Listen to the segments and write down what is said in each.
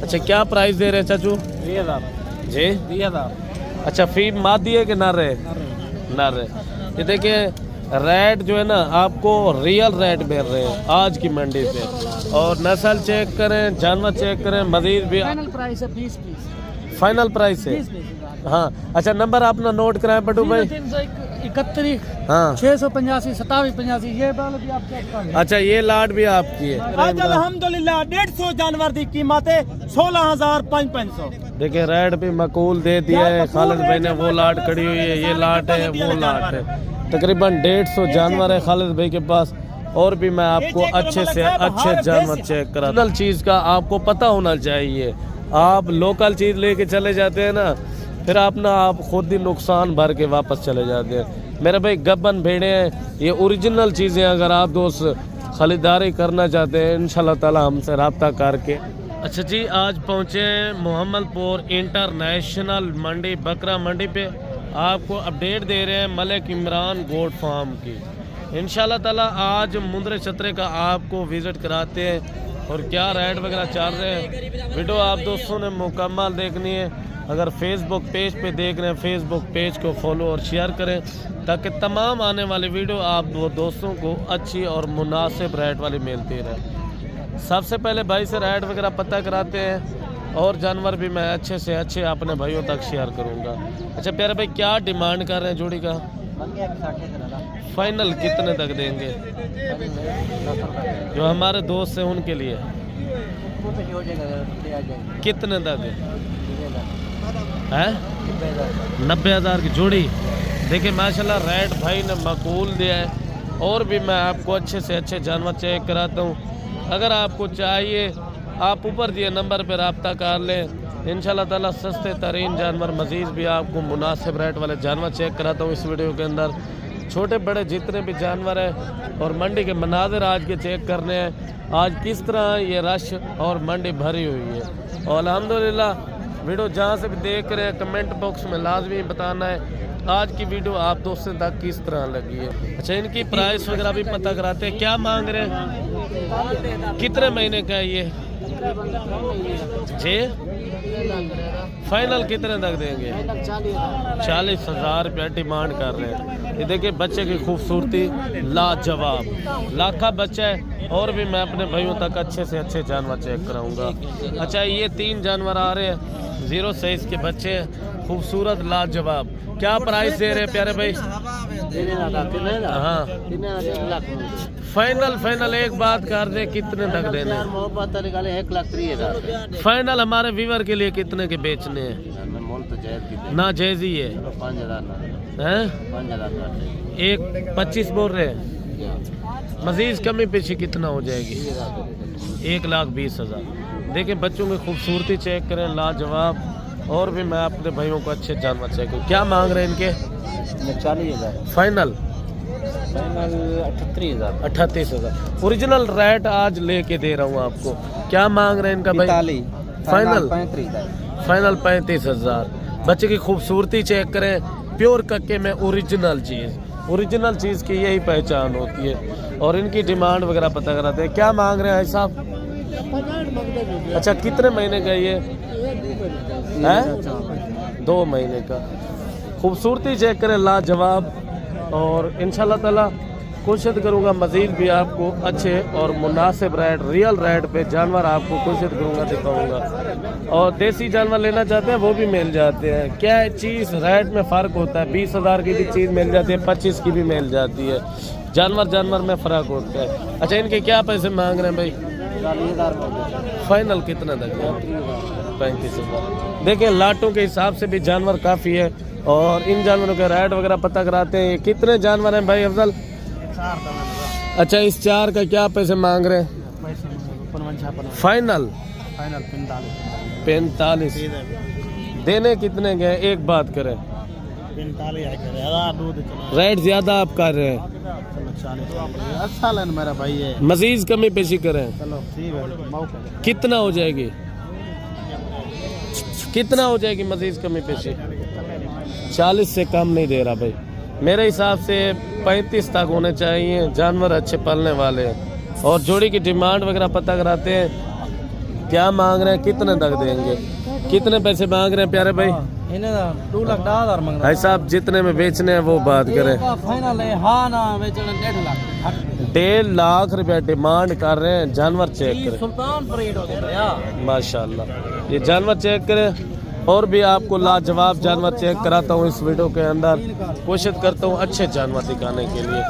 अच्छा क्या प्राइस दे रहे हैं चाचू? 20,000 जी 20,000। अच्छा फी मादी है कि नर है? नर है। ये देखिए रेट जो है ना आपको रियल रेट मिल रहे हैं आज की मंडी पे। और नस्ल चेक करें, जानवर चेक करें, मजीद भी फाइनल प्राइस है 20 फाइनल प्राइस है। हाँ अच्छा नंबर अपना नोट कराएं पटू भाई। 331 हाँ 685 2785 ये बाल भी आप चेक कर लें। अच्छा ये लाट भी आपकी है। आज अल्हम्दुलिल्लाह 150 जानवर की कीमत है 16,500। देखिए रेट भी मकूल दे दिया है खालिद भाई ने। वो लाट खड़ी हुई है, ये लाट है, वो लाट है। तकरीबन 150 जानवर है खालिद भाई के पास। और भी मैं आपको अच्छे से अच्छे जानवर चेक करा। लोकल चीज़ का आपको पता होना चाहिए। आप लोकल चीज़ लेके चले जाते हैं ना, फिर आप खुद ही नुकसान भर के वापस चले जाते हैं। मेरे भाई गब्बन भेड़े हैं, ये ओरिजिनल चीज़ें। अगर आप दोस्त खरीदारी करना चाहते हैं इंशाल्लाह ताला हमसे रब्ता करके। अच्छा जी आज पहुँचे मोहम्मदपुर इंटरनेशनल मंडी बकरा मंडी पे। आपको अपडेट दे रहे हैं मलिक इमरान गोट फार्म की। इंशाल्लाह ताला आज मुंदरे छतरे का आपको विज़िट कराते हैं और क्या रेट वगैरह चल रहे हैं। वीडियो आप दोस्तों ने मुकम्मल देखनी है। अगर फेसबुक पेज पे देख रहे हैं फेसबुक पेज को फॉलो और शेयर करें ताकि तमाम आने वाली वीडियो आप दोस्तों को अच्छी और मुनासिब रेट वाली मिलती रहे। सबसे पहले भाई से रेट वगैरह पता कराते हैं और जानवर भी मैं अच्छे से अच्छे अपने भाइयों तक शेयर करूंगा। अच्छा प्यारे भाई क्या डिमांड कर रहे हैं जोड़ी का? फाइनल कितने तक देंगे? जो हमारे दोस्त हैं उनके लिए कितने तक है? 90,000 की जोड़ी। देखिए माशाल्लाह रेट भाई ने मकबूल दिया है। और भी मैं आपको अच्छे से अच्छे जानवर चेक कराता हूँ। अगर आपको चाहिए आप ऊपर दिए नंबर पर रब्ता कर लें। इंशाल्लाह ताला सस्ते तरीन जानवर मज़ीद भी आपको मुनासिब रेट वाले जानवर चेक कराता हूँ इस वीडियो के अंदर। छोटे बड़े जितने भी जानवर हैं और मंडी के मनाजिर आज के चेक करने हैं। आज किस तरह ये रश और मंडी भरी हुई है। और अल्हम्दुलिल्लाह वीडियो जहाँ से भी देख रहे हैं कमेंट बॉक्स में लाजमी बताना है आज की वीडियो आप दोस्तों तक किस तरह लगी है। अच्छा इनकी प्राइस वगैरह भी पता कराते हैं। क्या मांग रहे हैं? कितने महीने का है ये जी? फाइनल कितने तक देंगे? 40,000 रुपया डिमांड कर रहे हैं। ये देखिए बच्चे की खूबसूरती लाजवाब लाखा बच्चा है। और भी मैं अपने भाइयों तक अच्छे से अच्छे जानवर चेक कराऊंगा। अच्छा ये 3 जानवर आ रहे हैं 0 साइज के बच्चे खूबसूरत लाजवाब। क्या प्राइस दे रहे हैं प्यारे भाई? हाँ फाइनल एक बात कर दे कितने तक देने? 1,30,000 फाइनल हमारे व्यूअर के लिए कितने के बेचने हैं? ना जायज ही है। 5,000 एक 25 बोल रहे हैं। मजीद कमी पेशी कितना हो जाएगी? 1,20,000। देखिए बच्चों की खूबसूरती चेक करें लाजवाब। और भी मैं अपने भाइयों को अच्छे जानवर चेक करूँ। क्या मांग रहे हैं इनके? 40,000 फाइनल 38,000 ओरिजिनल रेट आज लेके दे रहा हूँ आपको। क्या मांग रहे हैं इनका भाई? फाइनल 35,000। बच्चे की खूबसूरती चेक करें प्योर कक्के में ओरिजिनल चीज़ की यही पहचान होती है। और इनकी डिमांड वगैरह पता कराते हैं। क्या मांग रहे हैं भाई साहब? अच्छा कितने महीने का ये है? 2 महीने का। खूबसूरती चेक करें लाजवाब। और इंशाल्लाह ताला कोशिश करूँगा मज़ीद भी आपको अच्छे और मुनासिब रेट रियल रेट पे जानवर आपको कोशिश करूँगा दिखाऊँगा। और देसी जानवर लेना चाहते हैं वो भी मिल जाते हैं। क्या है चीज़ रेट में फ़र्क होता है। 20,000 की भी चीज़ मिल जाती है 25 की भी मिल जाती है। जानवर में फ़र्क होता है। अच्छा इनके क्या पैसे मांग रहे हैं भाई? फाइनल कितना तक? 35,000। देखिए लाटों के हिसाब से भी जानवर काफ़ी है। और इन जानवरों के रेट वगैरह पता कराते हैं। कितने जानवर हैं भाई अफजल? 4। अच्छा इस 4 का क्या पैसे मांग रहे हैं? फाइनल 45। देने कितने गए? एक बात करें 45 रेट ज़्यादा आप कर रहे हैं। अच्छा लेन मेरा भाई है। मजीद कमी पेशी करें। चलो ठीक है। कितना हो जाएगी? कितना हो जाएगी मजीद कमी पेशी? 40 से कम नहीं दे रहा भाई। मेरे हिसाब से 35 तक होने चाहिए। जानवर अच्छे पलने वाले हैं। और जोड़ी की डिमांड वगैरह पता कराते हैं। क्या मांग रहे हैं, कितने तक देंगे, कितने पैसे मांग रहे हैं प्यारे भाई? इन्हें 2,10,000 मांग भाई साहब जितने में बेचने हैं वो बात करें। फाइनल है हाँ ना बेचने 1.5 लाख 1.5 लाख रुपया डिमांड कर रहे हैं। जानवर चेक करें, सुल्तान ब्रीड हो गया माशाल्लाह। ये जानवर चेक करें। और भी आपको लाजवाब जानवर चेक कराता हूँ इस वीडियो के अंदर। कोशिश करता हूँ अच्छे जानवर दिखाने के लिए।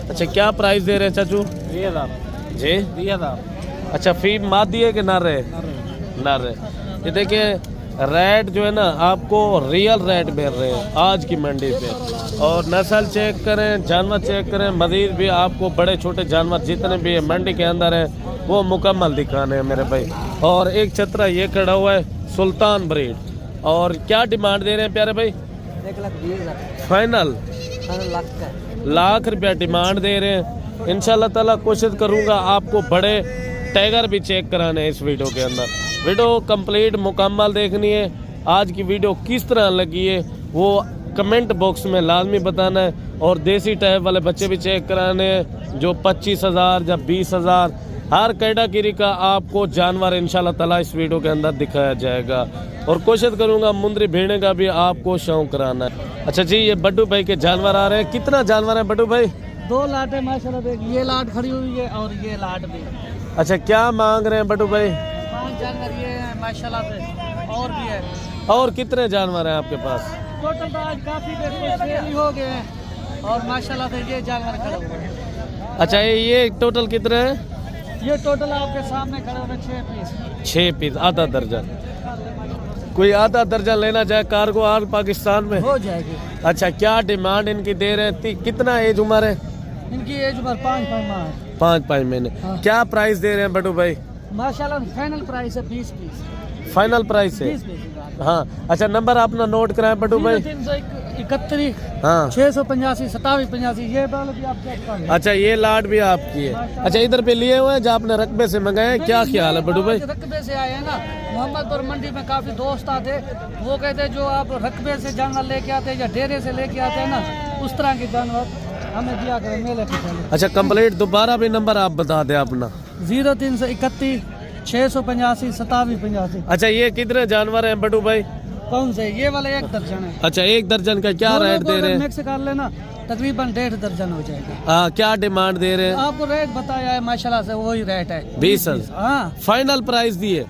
अच्छा क्या प्राइस दे रहे हैं चाचू? 20,000 जी 20,000 अच्छा फी मादी है कि नर है? नर है। ये देखिए रेट जो है ना आपको रियल रेट मिल रहे हैं आज की मंडी पे। और नस्ल चेक करें, जानवर चेक करें। मजीद भी आपको बड़े छोटे जानवर जितने भी मंडी के अंदर हैं वो मुकम्मल दिखाने हैं मेरे भाई। और एक छतरा ये खड़ा हुआ है सुल्तान ब्रीड। और क्या डिमांड दे रहे हैं प्यारे भाई? 1,20,000 फाइनल लाख रुपया डिमांड दे रहे हैं। इंशाल्लाह ताला कोशिश करूंगा आपको बड़े टाइगर भी चेक कराने हैं इस वीडियो के अंदर। वीडियो कंप्लीट मुकम्मल देखनी है। आज की वीडियो किस तरह लगी है वो कमेंट बॉक्स में लाजमी बताना है। और देसी टाइप वाले बच्चे भी चेक कराने हैं जो 25,000 या 20,000 हर कैटेगरी का आपको जानवर इंशाल्लाह ताला इस वीडियो के अंदर दिखाया जाएगा। और कोशिश करूंगा मुंदरी भेड़ने का भी आपको शौक कराना है। अच्छा जी ये बड्डू भाई के जानवर आ रहे हैं। कितना जानवर है बड्डू भाई? 2 लाट है माशाल्लाह। ये लाट खड़ी हुई है और ये लाट भी। अच्छा क्या मांग रहे हैं बड्डू भाई? 5 जानवर ये है माशाल्लाह से और भी है। और कितने जानवर हैं आपके पास? टोटल तो आज काफी सेल हो गए हैं और माशाल्लाह से ये जानवर खड़े हुए हैं। अच्छा ये टोटल कितने हैं? ये टोटल आपके सामने खड़े हुए 6 पीस। 6 पीस, आधा दर्जन। कोई आधा दर्जन लेना चाहे कार्गो आल पाकिस्तान में हो जाएगी। अच्छा क्या डिमांड इनकी दे रहे हैं? कितना एज उम्र है इनकी? एज उम्र 5 माह है। 5 महीने। हाँ। क्या प्राइस दे रहे हैं बड्डू भाई? माशाल्लाह फाइनल प्राइस है 20 पीस। फाइनल प्राइस है? 20 पीस। हाँ अच्छा नंबर अपना नोट कराएं बड्डू भाई। 331 हाँ 685 2785 ये बाल भी आप चेक कर लें। अच्छा ये लाट भी आपकी है। अच्छा इधर पे लिए हुए हैं जो आपने रकबे से मंगाए हैं, क्या ख्याल है बड्डू भाई? रकबे से आए हैं ना। मोहम्मदपुर मंडी में काफी दोस्त आते, वो कहते जो आप रकबे से जानवर लेके आते हैं या डेरे से लेके आते हैं ना उस तरह के जानवर हमें दिया करें मेले के पहले। अच्छा कंप्लीट दोबारा भी नंबर आप बता दें अपना। 0331 685 2785। अच्छा ये कितने जानवर हैं बड्डू भाई? कौन से? ये वाला 1 दर्जन है। अच्छा 1 दर्जन का क्या रेट दे रहे हैं? मिक्स कर लेना तकरीबन 1.5 दर्जन हो जाएगा। क्या डिमांड दे रहे हैं? आपको रेट बताया है माशाल्लाह से वही रेट है 20,000। हाँ फाइनल प्राइस दिए।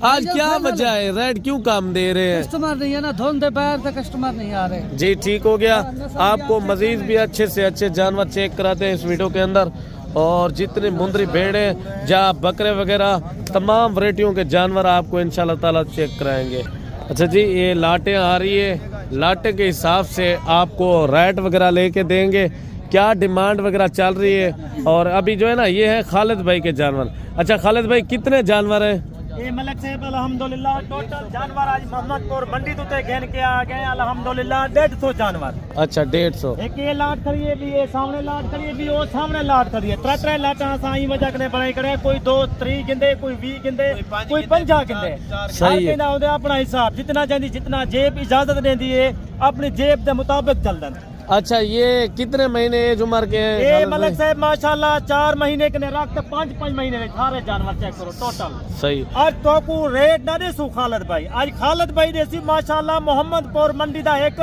आज क्या वजह है रेट क्यों कम दे रहे हैं? कस्टमर नहीं है ना, धोंधे पैर से कस्टमर नहीं आ रहे। जी ठीक हो गया। आपको मजीद भी अच्छे से अच्छे जानवर चेक कराते हैं इस वीडियो के अंदर। और जितने मुंदरी भेड़े या बकरे वगैरह तमाम वैरायटियों के जानवर आपको इंशाल्लाह ताला चेक कराएंगे। अच्छा जी ये लाटें आ रही है, लाटे के हिसाब से आपको रेट वगैरह लेके देंगे, क्या डिमांड वगैरह चल रही है। और अभी जो है ना ये है खालिद भाई के जानवर। अच्छा खालिद भाई कितने जानवर हैं? ये मलक साहब अल्हम्दुलिल्लाह टोटल जानवर आज मोहम्मदपुर मंडी तो घेन के आ गए अल्हम्दुलिल्लाह 150 जानवर। अच्छा 150। एक ये लाट खड़ी है भी, ये सामने लाट खड़ी है भी, वो सामने लाट खड़ी है। त्रै लाटा साई वजह कने बनाई करे, कोई 2 3 गिंदे, कोई 20 गिंदे, कोई 50 गिंदे। सही है। हर अपना हिसाब जितना चाहती जितना जेब इजाजत देती है अपनी जेब के मुताबिक चलता। अच्छा ये कितने महीने एज उम्र के हैं? ये मलक साहब माशाल्लाह 4 महीने के रखते 5 महीने में सारे जानवर चेक करो टोटल। सही। आज तो को रेट ना देसू खालिद भाई। आज खालिद भाई देसी माशाल्लाह मोहम्मदपुर मंडी दा एक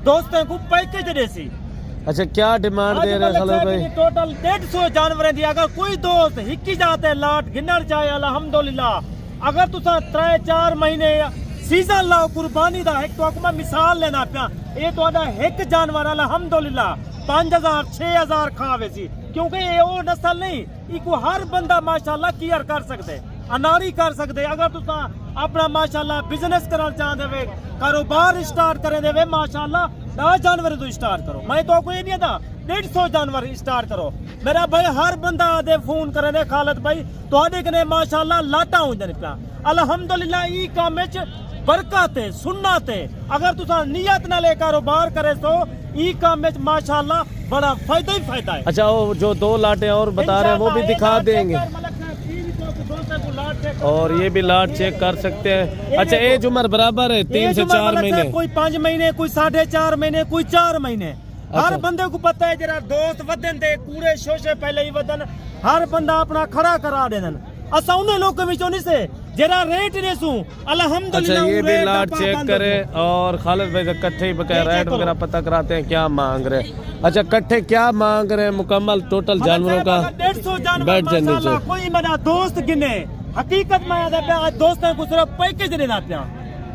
दोस्तों को पैकेज देसी। अच्छा क्या डिमांड दे रहे हैं खालिद भाई? टोटल 150 जानवर दी। अगर कोई दोस्त हिक्की जाते लाट गिनर चाहे अल्हम्दुलिल्लाह। अगर तुसा 3-4 महीने सीजन लाओ कुर्बानी दा एक तो मैं मिसाल लेना पिया, ये तो एक जानवर अल्हम्दुलिल्लाह 5,000 6,000 खावे सी, क्योंकि ये वो नस्ल नहीं इको हर बंदा माशाल्लाह केयर कर सकते, अनारी कर सकते। अगर तुसा अपना माशाल्लाह बिजनेस करना चाहते वे, कारोबार स्टार्ट करे देवे माशाल्लाह 10 जानवर तो स्टार्ट करो। मैं तो कोई नहीं था 150 जानवर स्टार्ट करो। मेरा भाई हर बंदा आदे फोन करे दे खालिद भाई तो कने माशाल्लाह लाटा हो जाने पिया अल्हम्दुलिल्लाह। ई काम विच बरकत है सुन्नत है। अगर तुसा नियत ना ले कारोबार करे तो ई काम में माशाल्लाह बड़ा फायदा ही फायदा है। अच्छा वो जो 2 लाटें और बता रहे हैं वो भी दिखा देंगे। और ये भी लाट चेक कर सकते हैं। अच्छा एज उम्र बराबर है 3 से 4 महीने, कोई 5 महीने, कोई 4.5 महीने, कोई 4 महीने। हर बंदे को पता है जरा दोस्त वदन दे कूड़े शोशे पहले ही वदन, हर बंदा अपना खड़ा करा देन। असा उन्हें लोगों में नहीं से जरा रेट देसू अच्छा अल्हम्दुलिल्लाह ये भी लाट चेक करे और खालिद भाई कट्ठे ही बकाया रेट वगैरह पता कराते हैं क्या मांग रहे हैं। अच्छा कट्ठे क्या मांग रहे हैं मुकम्मल टोटल जानवरों का? 150 जानवर बैठ जाए नीचे। माशाल्लाह, कोई मेरा दोस्त गिने हकीकत में आदा पे आज दोस्तों को सिर्फ पैकेज देना पिया।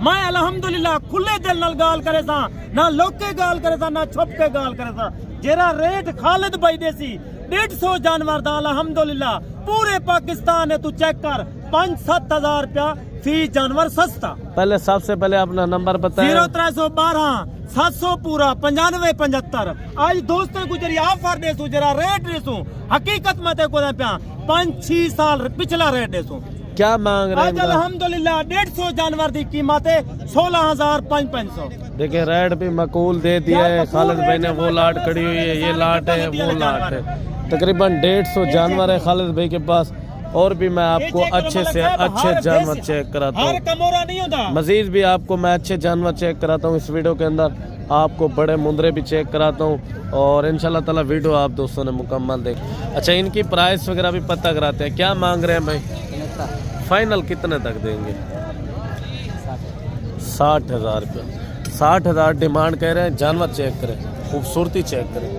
मैं अल्हम्दुलिल्लाह खुले दिल नाल गाल करे सा, ना लोके गाल करे सा, ना छुप के गाल करे सा। जेरा रेट खालिद भाई देसी 150 जानवर दा अल्हम्दुलिल्लाह पूरे पाकिस्तान है तू चेक कर 5-7 हजार रुपया फी जानवर सस्ता। पहले सबसे पहले अपना नंबर बताएं। 0312 700 पूरा 9575। आज दोस्तों को जरी ऑफर देसू जरा रेट देसू हकीकत में ते को पिया 5-6 साल पिछला रेट देसू। क्या मांग रहे आज हैं? अल्हम्दुलिल्लाह 150 जानवर की कीमत है 16,500। देखिए रेट भी मकूल दे दिया है खालिद भाई ने। वो लाट खड़ी हुई है, ये लाट है, वो लाट है। तकरीबन 150 जानवर है खालिद भाई के पास। और भी मैं आपको अच्छे से अच्छे जानवर चेक कराता हर हूँ। कमोरा नहीं होता। मजीद भी आपको मैं अच्छे जानवर चेक कराता हूँ इस वीडियो के अंदर। आपको बड़े मुंदरे भी चेक कराता हूँ और इंशाल्लाह ताला वीडियो आप दोस्तों ने मुकम्मल देख। अच्छा इनकी प्राइस वगैरह भी पता कराते हैं। क्या मांग रहे हैं भाई? फाइनल कितने तक देंगे? 60,000 रुपया। 60,000 डिमांड कह रहे हैं। जानवर चेक करें, खूबसूरती चेक करें,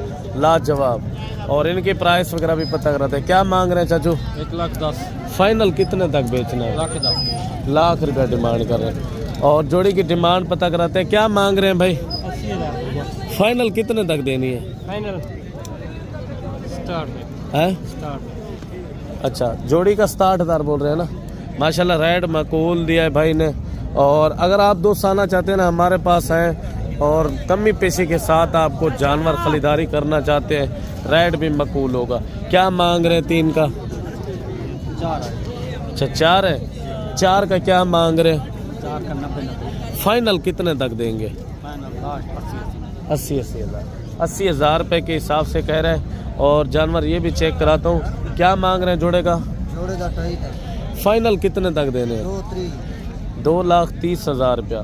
लाजवाब। और इनकी प्राइस वगैरह भी पता कराते हैं। क्या मांग रहे हैं चाचू? 1,10,000। फाइनल कितने तक बेचना है? लाख रुपया डिमांड कर रहे हैं। और जोड़ी की डिमांड पता कराते हैं। क्या मांग रहे हैं भाई? 80,000। फाइनल कितने तक देनी है? फाइनल है? अच्छा जोड़ी का 60,000 बोल रहे हैं ना। माशाल्लाह रेट मकूल दिया है भाई ने। और अगर आप दोस्त आना चाहते हैं ना हमारे पास हैं और कमी पैसे के साथ आपको जानवर खरीदारी करना चाहते हैं, रेट भी मकूल होगा। क्या मांग रहे हैं? 3 का 4। अच्छा 4 है। 4 का क्या मांग रहे हैं? 4 का 90। फाइनल कितने तक देंगे? 80,000 रुपये के हिसाब से कह रहे हैं। और जानवर ये भी चेक कराता हूँ। क्या मांग रहे हैं जोड़े का? फाइनल कितने तक देने हैं? 2,30,000 रुपया।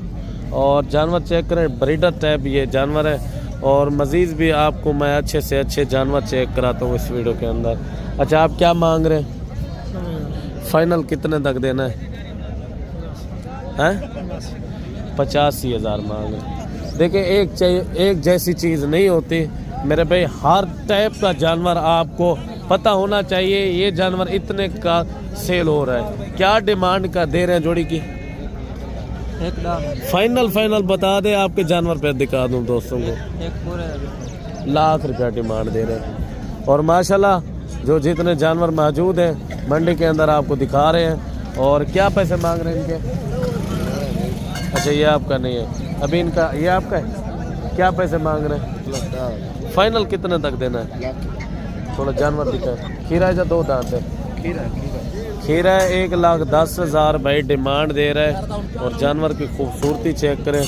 और जानवर चेक करें, ब्रीडर टाइप ये जानवर है। और मज़ीद भी आपको मैं अच्छे से अच्छे जानवर चेक कराता हूँ इस वीडियो के अंदर। अच्छा आप क्या मांग रहे हैं? फाइनल कितने तक देना है? 85,000 मांग रहे। देखिए एक जैसी चीज़ नहीं होती मेरे भाई। हर टाइप का जानवर आपको पता होना चाहिए। ये जानवर इतने का सेल हो रहा है। क्या डिमांड का दे रहे हैं जोड़ी की? फाइनल बता दे, आपके जानवर पे दिखा दूं दोस्तों को। लाख रुपया डिमांड दे रहे हैं। और माशाल्लाह जो जितने जानवर मौजूद हैं मंडी के अंदर आपको दिखा रहे हैं। और क्या पैसे मांग रहे हैं इनके? अच्छा ये आपका नहीं है अभी, इनका ये आपका है। क्या पैसे मांग रहे हैं? फाइनल कितने तक देना है? थोड़ा जानवर दिखा है। खीरा है या 2 दांत है? खीरा है। 1,10,000 भाई डिमांड दे रहा है। और जानवर की खूबसूरती चेक करें।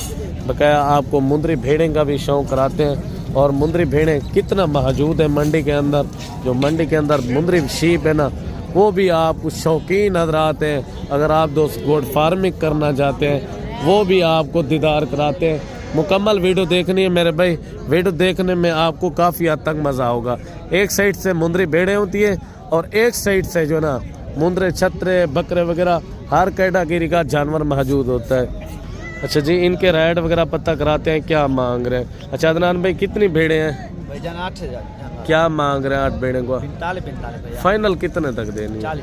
बकाया आपको मुंदरी भेड़ें का भी शौक कराते हैं। और मुंदरी भेड़ें कितना मौजूद है मंडी के अंदर। जो मंडी के अंदर मुंदरी शीप है ना, वो भी आपको शौकीन नजर आते हैं। अगर आप दोस्त गोट फार्मिंग करना चाहते हैं वो भी आपको दीदार कराते हैं। मुकम्मल वीडियो देखनी है मेरे भाई। वीडियो देखने में आपको काफ़ी हद तक मज़ा होगा। एक साइड से मुंदरी भेड़ें होती है और एक साइड से जो ना मुंदरे, छतरे, बकरे वगैरह हर कैटेगरी का जानवर मौजूद होता है। अच्छा जी इनके रेट वगैरह पता कराते हैं। क्या मांग रहे हैं? अच्छा अदनान भाई कितनी भेड़ें हैं? 8,000। क्या मांग रहे हैं 8 भेड़ों को? 45 फाइनल कितने तक देनी है? 40।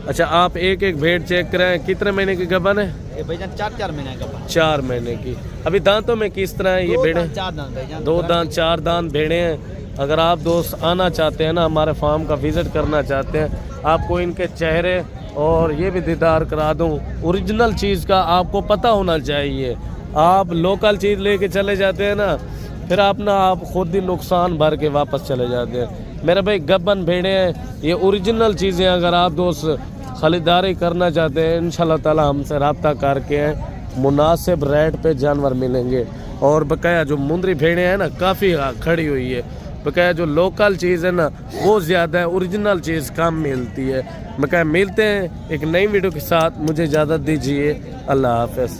अच्छा आप एक भेड़ चेक करें। कितने महीने की गबन है? ये भाईजान 4 महीने का। 4 महीने की। अभी दांतों में किस तरह है ये भेड़ें? 4 दांत भाईजान। 2 दांत 4 दांत भेड़ें हैं। अगर आप दोस्त आना चाहते हैं ना हमारे फार्म का विजिट करना चाहते हैं, आपको इनके चेहरे और ये भी दीदार करा दूं। ओरिजिनल चीज़ का आपको पता होना चाहिए। आप लोकल चीज़ लेके चले जाते हैं ना, फिर आप खुद ही नुकसान भर के वापस चले जाते हैं। मेरे भाई गब्बन भेड़े हैं, ये ओरिजिनल चीज़ें। अगर आप दोस्त खरीदारी करना चाहते हैं इंशाल्लाह ताला हमसे रब्ता करके मुनासिब रेट पे जानवर मिलेंगे। और बकाया जो मुंदरी भेड़े हैं ना काफ़ी खड़ी हुई है। बकाया जो लोकल चीज़ है ना वो ज़्यादा है, ओरिजिनल चीज़ कम मिलती है। बकाया मिलते हैं एक नई वीडियो के साथ। मुझे इजाज़त दीजिए। अल्लाह हाफ़िज़।